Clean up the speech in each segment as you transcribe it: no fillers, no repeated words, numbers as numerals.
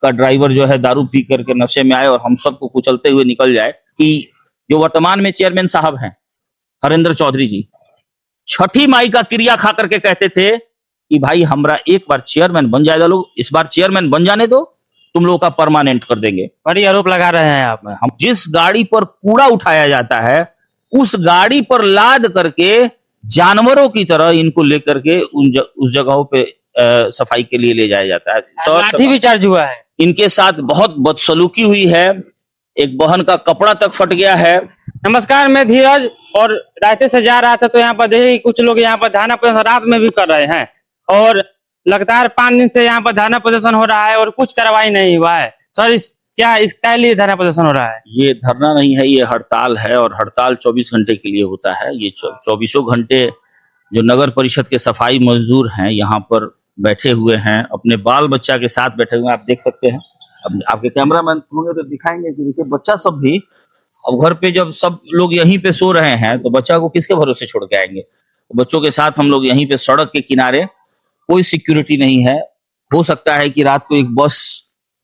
का ड्राइवर जो है दारू पी करके नशे में आए और हम सबको कुचलते हुए निकल जाए, कि जो वर्तमान में चेयरमैन साहब हैं हरेंद्र चौधरी जी, छठी माई का क्रिया खा करके कहते थे कि भाई हमरा एक बार चेयरमैन बन जाएगा, लोग इस बार चेयरमैन बन जाने दो, तुम लोगों का परमानेंट कर देंगे। बड़ी आरोप लगा रहे हैं आप। हम जिस गाड़ी पर कूड़ा उठाया जाता है उस गाड़ी पर लाद करके जानवरों की तरह इनको लेकर के उस जगहों पे सफाई के लिए ले जाया जाता है। लाठी भी चार्ज हुआ है। इनके साथ बहुत बदसलूकी हुई है, एक बहन का कपड़ा तक फट गया है। नमस्कार, मैं धीरज, और रास्ते से जा रहा था तो यहाँ पर देखिए कुछ लोग यहाँ पर धरना प्रदर्शन रात में भी कर रहे हैं, और लगातार 5 दिन से यहाँ पर धरना प्रदर्शन हो रहा है और कुछ कार्रवाई नहीं हुआ है। सर, इसके लिए धरना प्रदर्शन हो रहा है? ये धरना नहीं है, ये हड़ताल है, और हड़ताल 24 घंटे के लिए होता है। ये 24 घंटे जो नगर परिषद के सफाई मजदूर हैं यहाँ पर बैठे हुए हैं, अपने बाल बच्चा के साथ बैठे हुए हैं। आप देख सकते हैं, अब आपके कैमरामैन होंगे तो दिखाएंगे कि देखिए बच्चा सब भी, अब घर पे जब सब लोग यहीं पे सो रहे हैं तो बच्चा को किसके भरोसे छोड़ के आएंगे। तो बच्चों के साथ हम लोग यहीं पे सड़क के किनारे, कोई सिक्योरिटी नहीं है। हो सकता है कि रात को एक बस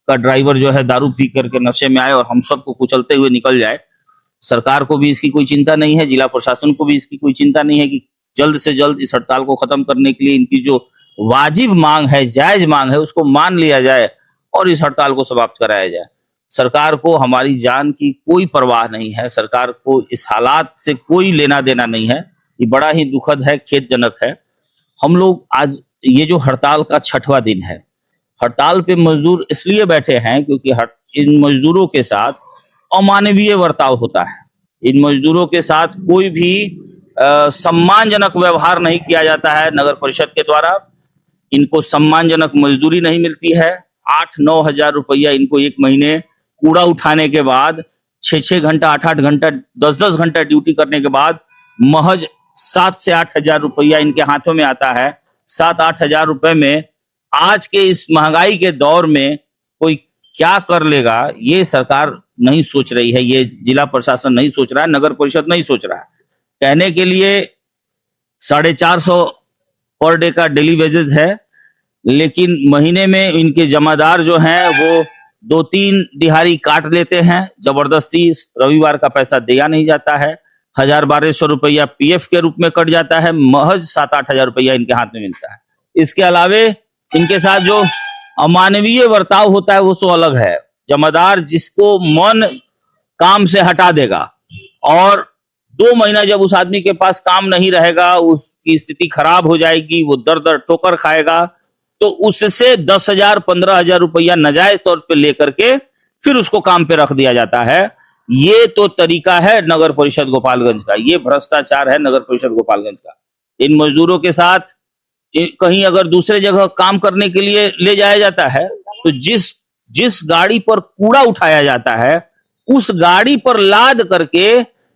का ड्राइवर जो है दारू पी करके नशे में आए और हम सबको कुचलते हुए निकल जाए। सरकार को भी इसकी कोई चिंता नहीं है, जिला प्रशासन को भी इसकी कोई चिंता नहीं है कि जल्द से जल्द इस हड़ताल को खत्म करने के लिए इनकी जो वाजिब मांग है, जायज मांग है, उसको मान लिया जाए और इस हड़ताल को समाप्त कराया जाए। सरकार को हमारी जान की कोई परवाह नहीं है, सरकार को इस हालात से कोई लेना देना नहीं है। ये बड़ा ही दुखद है, खेदजनक है। हम लोग आज ये जो हड़ताल का 6वां दिन है, हड़ताल पे मजदूर इसलिए बैठे हैं क्योंकि इन मजदूरों के साथ अमानवीय बर्ताव होता है। इन मजदूरों के साथ कोई भी सम्मानजनक व्यवहार नहीं किया जाता है नगर परिषद के द्वारा। इनको सम्मानजनक मजदूरी नहीं मिलती है। 8-9 हजार रुपया इनको एक महीने कूड़ा उठाने के बाद, 6-6 घंटा, 8-8 घंटा, 10-10 घंटा ड्यूटी करने के बाद महज 7 से 8 हजार रुपया इनके हाथों में आता है। 7-8 हजार रुपए में आज के इस महंगाई के दौर में कोई क्या कर लेगा, ये सरकार नहीं सोच रही है, ये जिला प्रशासन नहीं सोच रहा है, नगर परिषद नहीं सोच रहा है। कहने के लिए 450 पर डे का डेली वेजेस है, लेकिन महीने में इनके जमादार जो हैं वो 2-3 दिहाड़ी काट लेते हैं। जबरदस्ती रविवार का पैसा दिया नहीं जाता है। 1000-1200 रुपया पीएफ के रूप में कट जाता है। महज 7-8 हजार रुपया इनके हाथ में मिलता है। इसके अलावे इनके साथ जो अमानवीय बर्ताव होता है वो तो अलग है। जमादार जिसको मन काम से हटा देगा और 2 महीना जब उस आदमी के पास काम नहीं रहेगा, उसकी स्थिति खराब हो जाएगी, वो दर ठोकर खाएगा, तो उससे 10,000, 15,000 रुपया नाजायज तौर पे लेकर के फिर उसको काम पे रख दिया जाता है। ये तो तरीका है नगर परिषद गोपालगंज का, ये भ्रष्टाचार है नगर परिषद गोपालगंज का। इन मजदूरों के साथ कहीं अगर दूसरे जगह काम करने के लिए ले जाया जाता है तो जिस गाड़ी पर कूड़ा उठाया जाता है उस गाड़ी पर लाद करके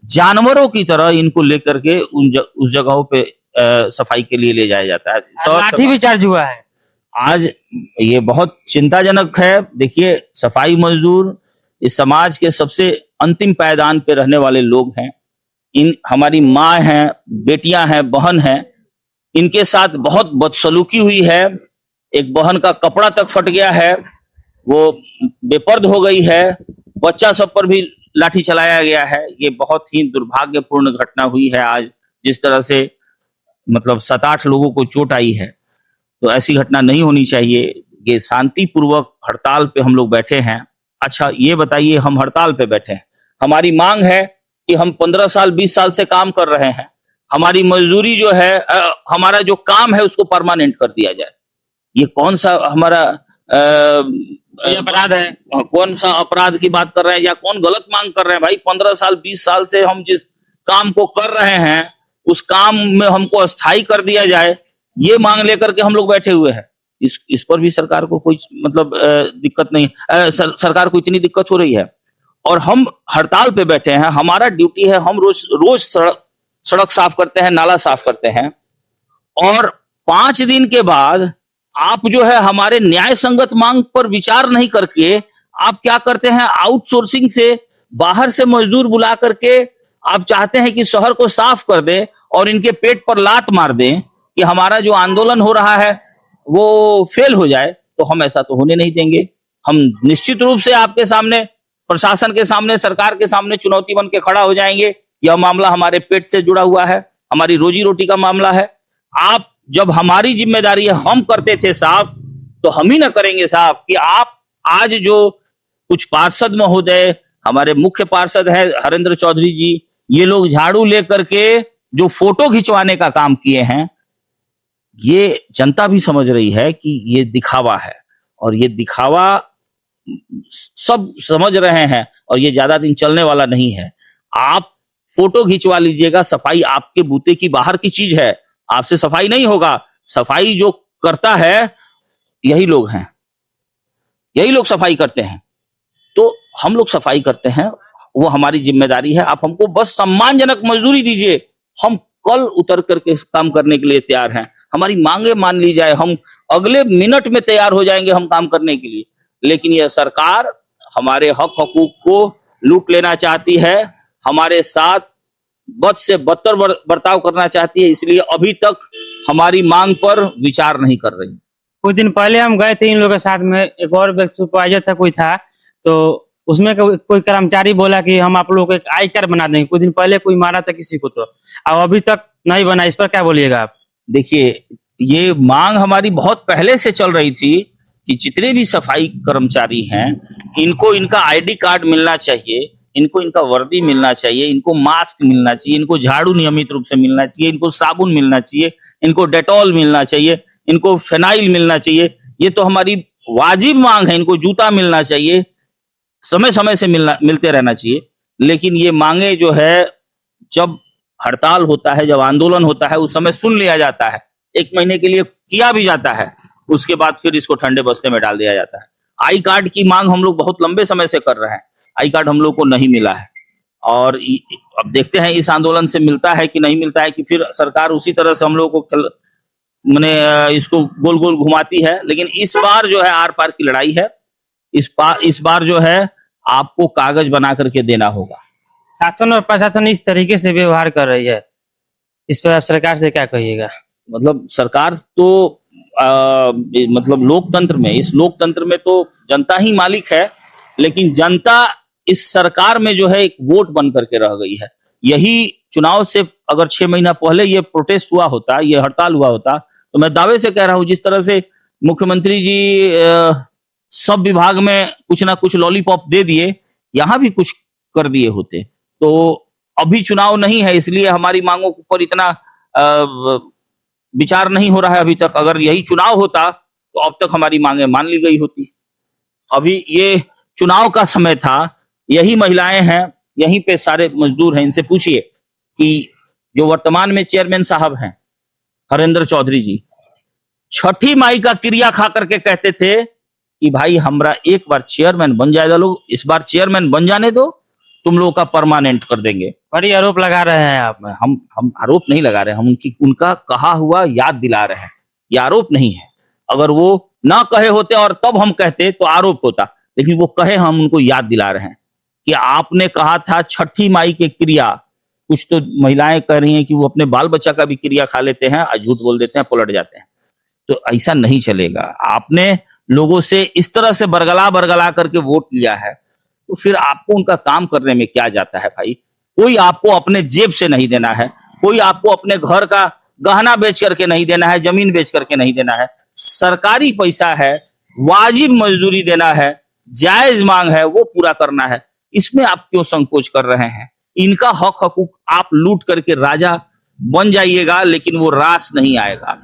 जानवरों की तरह इनको लेकर के उस जगहों पे सफाई के लिए ले जाया जाता है। लाठी भी चार्ज हुआ है। आज ये बहुत चिंताजनक है। देखिए, सफाई मजदूर इस समाज के सबसे अंतिम पायदान पे रहने वाले लोग हैं। इन हमारी माँ हैं, बेटियां हैं, बहन हैं, इनके साथ बहुत बदसलूकी हुई है। एक बहन का कपड़ा तक फट गया है, वो बेपर्द हो गई है, बच्चा सब पर भी लाठी चलाया गया है। ये बहुत ही दुर्भाग्यपूर्ण घटना हुई है आज। जिस तरह से मतलब 7-8 लोगों को चोट आई है, तो ऐसी घटना नहीं होनी चाहिए। ये शांतिपूर्वक हड़ताल पे हम लोग बैठे हैं। अच्छा, ये बताइए, हम हड़ताल पे बैठे हैं, हमारी मांग है कि हम 15 साल 20 साल से काम कर रहे हैं, हमारी मजदूरी जो है, हमारा जो काम है उसको परमानेंट कर दिया जाए। ये कौन सा हमारा अपराध है? कौन सा अपराध की बात कर रहे हैं या कौन गलत मांग कर रहे हैं? भाई 15 साल 20 साल से हम जिस काम को कर रहे हैं उस काम में हमको अस्थायी कर दिया जाए, ये मांग लेकर के हम लोग बैठे हुए हैं। इस पर भी सरकार को कोई मतलब दिक्कत नहीं, सरकार को इतनी दिक्कत हो रही है और हम हड़ताल पे बैठे हैं। हमारा ड्यूटी है, हम रोज सड़क साफ करते हैं, नाला साफ करते हैं, और 5 दिन के बाद आप जो है हमारे न्याय संगत मांग पर विचार नहीं करके आप क्या करते हैं, आउटसोर्सिंग से बाहर से मजदूर बुला करके आप चाहते हैं कि शहर को साफ कर दे और इनके पेट पर लात मार दें कि हमारा जो आंदोलन हो रहा है वो फेल हो जाए। तो हम ऐसा तो होने नहीं देंगे। हम निश्चित रूप से आपके सामने, प्रशासन के सामने, सरकार के सामने चुनौती बन के खड़ा हो जाएंगे। यह मामला हमारे पेट से जुड़ा हुआ है, हमारी रोजी रोटी का मामला है। आप जब हमारी जिम्मेदारी है हम करते थे साहब, तो हम ही ना करेंगे साहब कि आप आज जो कुछ पार्षद महोदय, हमारे मुख्य पार्षद है हरेंद्र चौधरी जी, ये लोग झाड़ू लेकर के जो फोटो खिंचवाने का काम किए हैं, ये जनता भी समझ रही है कि ये दिखावा है, और ये दिखावा सब समझ रहे हैं, और ये ज्यादा दिन चलने वाला नहीं है। आप फोटो खिंचवा लीजिएगा, सफाई आपके बूते की बाहर की चीज है, आपसे सफाई नहीं होगा। सफाई जो करता है यही लोग हैं, यही लोग सफाई करते हैं। तो हम लोग सफाई करते हैं, वो हमारी जिम्मेदारी है। आप हमको बस सम्मानजनक मजदूरी दीजिए, हम कल उतर करके काम करने के लिए तैयार हैं। हमारी मांगे मान ली जाए, हम अगले मिनट में तैयार हो जाएंगे हम काम करने के लिए। लेकिन यह सरकार हमारे हक हकूक को लूट लेना चाहती है, हमारे साथ बद से बदतर बर्ताव करना चाहती है, इसलिए अभी तक हमारी मांग पर विचार नहीं कर रही। कुछ दिन पहले हम गए थे इन लोगों के साथ में, एक और व्यक्ति सुपरवाइजर था कोई था, तो उसमें कोई कर्मचारी बोला कि हम आप लोगों को एक आई कार्ड बना देंगे। कुछ दिन पहले कोई मारा था किसी को, तो अब अभी तक नहीं बना। इस पर क्या बोलिएगा आप? देखिए, ये मांग हमारी बहुत पहले से चल रही थी कि जितने भी सफाई कर्मचारी हैं, इनको इनका आईडी कार्ड मिलना चाहिए, इनको इनका वर्दी मिलना चाहिए, इनको मास्क मिलना चाहिए, इनको झाड़ू नियमित रूप से मिलना चाहिए, इनको साबुन मिलना चाहिए, इनको डेटॉल मिलना चाहिए, इनको फेनाइल मिलना चाहिए। ये तो हमारी वाजिब मांग है। इनको जूता मिलना चाहिए, समय समय से मिलते रहना चाहिए। लेकिन ये मांगे जो है, जब हड़ताल होता है, जब आंदोलन होता है, उस समय सुन लिया जाता है, 1 महीने के लिए किया भी जाता है, उसके बाद फिर इसको ठंडे बस्ते में डाल दिया जाता है। आई कार्ड की मांग हम लोग बहुत लंबे समय से कर रहे हैं, आई कार्ड हम लोग को नहीं मिला है, और अब देखते हैं इस आंदोलन से मिलता है कि नहीं मिलता है, कि फिर सरकार उसी तरह से हम लोग को मैंने इसको गोल गोल घुमाती है। लेकिन इस बार जो है आर पार की लड़ाई है। इस बार जो है आपको कागज बना करके देना होगा। शासन और प्रशासन इस तरीके से व्यवहार कर रही है, इस पर आप सरकार से क्या कहिएगा? मतलब सरकार तो मतलब लोकतंत्र में, इस लोकतंत्र में तो जनता ही मालिक है, लेकिन जनता इस सरकार में जो है एक वोट बन करके रह गई है। यही चुनाव से अगर 6 महीना पहले ये प्रोटेस्ट हुआ होता, ये हड़ताल हुआ होता, तो मैं दावे से कह रहा हूं, जिस तरह से मुख्यमंत्री जी सब विभाग में कुछ ना कुछ लॉलीपॉप दे दिए, यहां भी कुछ कर दिए होते। तो अभी चुनाव नहीं है, इसलिए हमारी मांगों पर इतना विचार नहीं हो रहा है अभी तक। अगर यही चुनाव होता तो अब तक हमारी मांगे मान ली गई होती। अभी ये चुनाव का समय था, यही महिलाएं हैं, यहीं पे सारे मजदूर हैं। इनसे पूछिए कि जो वर्तमान में चेयरमैन साहब हैं हरेंद्र चौधरी जी, छठी माई का क्रिया खा करके कहते थे कि भाई हमरा एक बार चेयरमैन बन जाएगा, लोग इस बार चेयरमैन बन जाने दो, तुम लोगों का परमानेंट कर देंगे। बड़ी आरोप लगा रहे हैं आप। हम आरोप नहीं लगा रहे, हम उनका कहा हुआ याद दिला रहे हैं। ये आरोप नहीं है। अगर वो ना कहे होते और तब हम कहते तो आरोप होता, लेकिन वो कहे, हम उनको याद दिला रहे हैं कि आपने कहा था छठी माई के क्रिया। कुछ तो महिलाएं कह रही हैं कि वो अपने बाल बच्चा का भी क्रिया खा लेते हैं, झूठ बोल देते हैं, पलट जाते हैं। तो ऐसा नहीं चलेगा। आपने लोगों से इस तरह से बरगला करके वोट लिया है, तो फिर आपको उनका काम करने में क्या जाता है भाई? कोई आपको अपने जेब से नहीं देना है, कोई आपको अपने घर का गहना बेच करके नहीं देना है, जमीन बेच करके नहीं देना है। सरकारी पैसा है, वाजिब मजदूरी देना है, जायज मांग है, वो पूरा करना है। इसमें आप क्यों संकोच कर रहे हैं? इनका हक हकूक आप लूट करके राजा बन जाइएगा, लेकिन वो रास नहीं आएगा।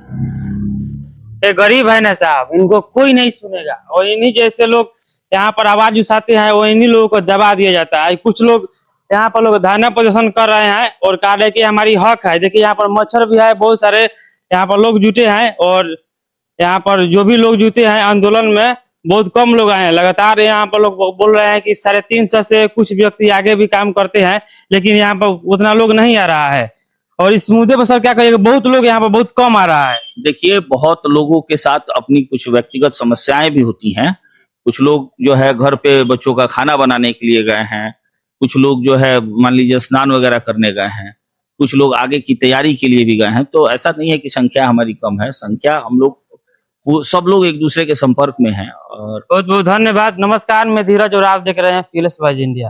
ये गरीब है ना साहब, इनको कोई नहीं सुनेगा, और इन्हीं जैसे लोग यहाँ पर आवाज उठाते हैं, वो इन्हीं लोगों को दबा दिया जाता है। कुछ लोग यहाँ पर लोग धरना प्रदर्शन कर रहे हैं और कह रहे हैं कि हमारी हक है। देखिए यहाँ पर मच्छर भी है, बहुत सारे यहाँ पर लोग जुटे हैं, और यहाँ पर जो भी लोग जुटे हैं आंदोलन में बहुत कम लोग आए हैं। लगातार यहाँ पर लोग बोल रहे हैं कि 350 से कुछ व्यक्ति आगे भी काम करते हैं, लेकिन यहाँ पर उतना लोग नहीं आ रहा है। और इस मुद्दे पर सर क्या कहिएगा? बहुत लोग यहाँ पर बहुत कम आ रहा है। देखिए, बहुत लोगों के साथ अपनी कुछ व्यक्तिगत समस्याएं भी होती हैं। कुछ लोग जो है घर पे बच्चों का खाना बनाने के लिए गए हैं, कुछ लोग जो है मान लीजिए स्नान वगैरह करने गए हैं, कुछ लोग आगे की तैयारी के लिए भी गए हैं। तो ऐसा नहीं है कि संख्या हमारी कम है, संख्या हम लोग वो सब लोग एक दूसरे के संपर्क में हैं। और बहुत बहुत धन्यवाद। नमस्कार, मैं धीरज और आप देख रहे हैं फील्स वाइज इंडिया।